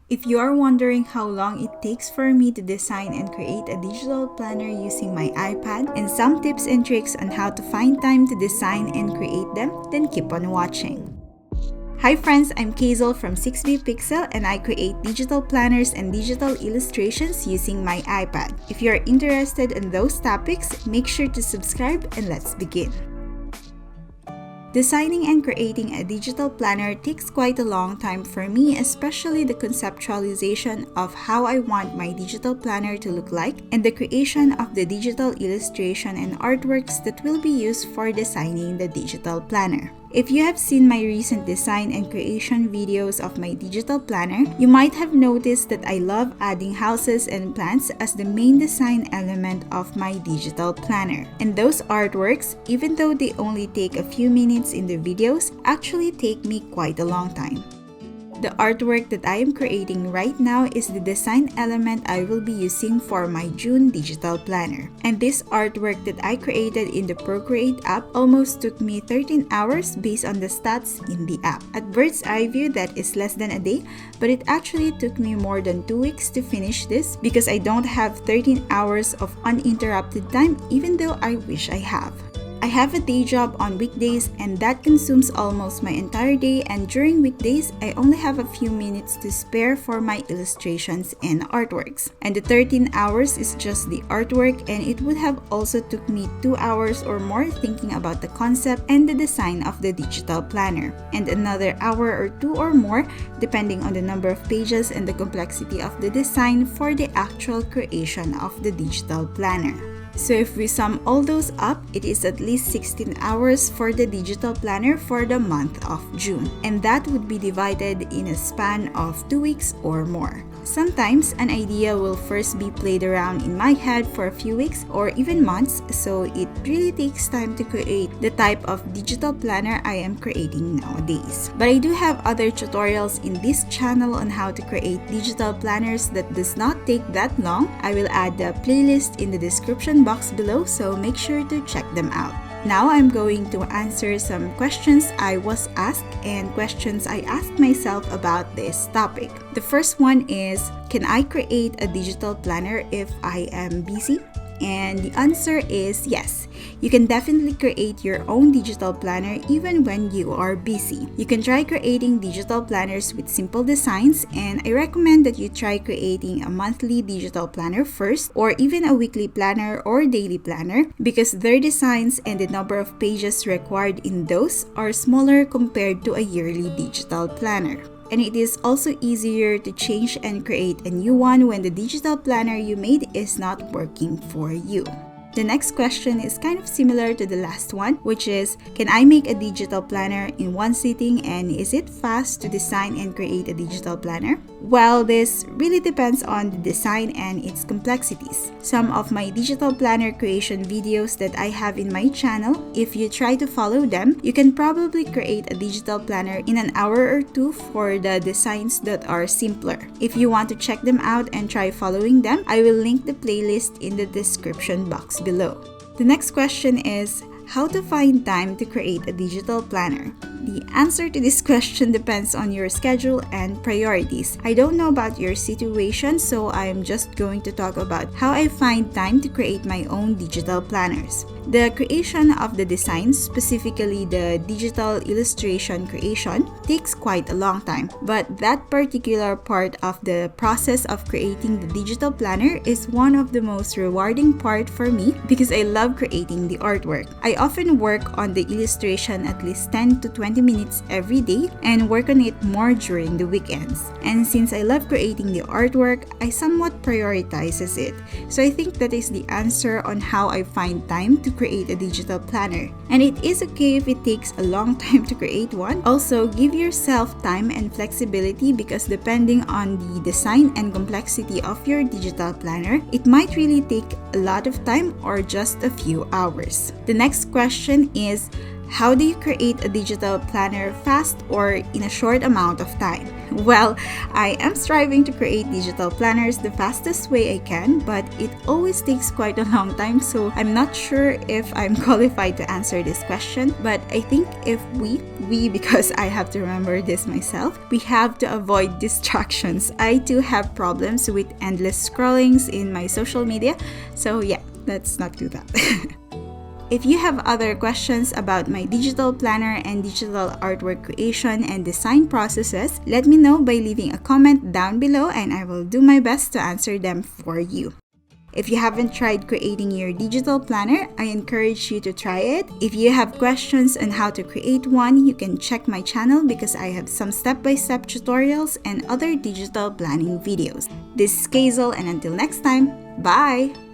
If you are wondering how long it takes for me to design and create a digital planner using my iPad and some tips and tricks on how to find time to design and create them, then keep on watching. Hi friends, I'm Keizle from 6B Pixel and I create digital planners and digital illustrations using my iPad. If you're interested in those topics, make sure to subscribe and let's begin. Designing and creating a digital planner takes quite a long time for me, especially the conceptualization of how I want my digital planner to look like and the creation of the digital illustration and artworks that will be used for designing the digital planner. If you have seen my recent design and creation videos of my digital planner, you might have noticed that I love adding houses and plants as the main design element of my digital planner. And those artworks, even though they only take a few minutes in the videos, actually take me quite a long time. The artwork that I am creating right now is the design element I will be using for my June digital planner. And this artwork that I created in the Procreate app almost took me 13 hours based on the stats in the app. At bird's eye view, that is less than a day, but it actually took me more than 2 weeks to finish this because I don't have 13 hours of uninterrupted time even though I wish I have. I have a day job on weekdays and that consumes almost my entire day, and during weekdays, I only have a few minutes to spare for my illustrations and artworks. And the 13 hours is just the artwork, and it would have also took me 2 hours or more thinking about the concept and the design of the digital planner, and another hour or 2 or more depending on the number of pages and the complexity of the design for the actual creation of the digital planner. So if we sum all those up, it is at least 16 hours for the digital planner for the month of June. And that would be divided in a span of 2 weeks or more. Sometimes an idea will first be played around in my head for a few weeks or even months, so it really takes time to create the type of digital planner I am creating nowadays. But I do have other tutorials in this channel on how to create digital planners that does not take that long. I will add the playlist in the description box below, so make sure to check them out. Now I'm going to answer some questions I was asked and questions I asked myself about this topic. The first one is, can I create a digital planner if I am busy? And the answer is yes. You can definitely create your own digital planner even when you are busy. You can try creating digital planners with simple designs, and I recommend that you try creating a monthly digital planner first, or even a weekly planner or daily planner, because their designs and the number of pages required in those are smaller compared to a yearly digital planner. And it is also easier to change and create a new one when the digital planner you made is not working for you. The next question is kind of similar to the last one, which is, can I make a digital planner in one sitting, and is it fast to design and create a digital planner? Well, this really depends on the design and its complexities. Some of my digital planner creation videos that I have in my channel, if you try to follow them, you can probably create a digital planner in an hour or 2 for the designs that are simpler. If you want to check them out and try following them, I will link the playlist in the description box below. The next question is, how to find time to create a digital planner? The answer to this question depends on your schedule and priorities. I don't know about your situation, so I'm just going to talk about how I find time to create my own digital planners. The creation of the designs, specifically the digital illustration creation, takes quite a long time. But that particular part of the process of creating the digital planner is one of the most rewarding part for me because I love creating the artwork. I often work on the illustration at least 10 to 20 minutes every day and work on it more during the weekends. And since I love creating the artwork, I somewhat prioritizes it. So I think that is the answer on how I find time to create a digital planner. And it is okay if it takes a long time to create one. Also, give yourself time and flexibility because depending on the design and complexity of your digital planner, it might really take a lot of time or just a few hours. The next question is, How do you create a digital planner fast or in a short amount of time? Well, I am striving to create digital planners the fastest way I can, but it always takes quite a long time, so I'm not sure if I'm qualified to answer this question. But I think if we because I have to remember this myself, we have to avoid distractions. I too have problems with endless scrollings in my social media, so yeah, let's not do that. If you have other questions about my digital planner and digital artwork creation and design processes, let me know by leaving a comment down below and I will do my best to answer them for you. If you haven't tried creating your digital planner, I encourage you to try it. If you have questions on how to create one, you can check my channel because I have some step-by-step tutorials and other digital planning videos. This is Keizle, and until next time, bye!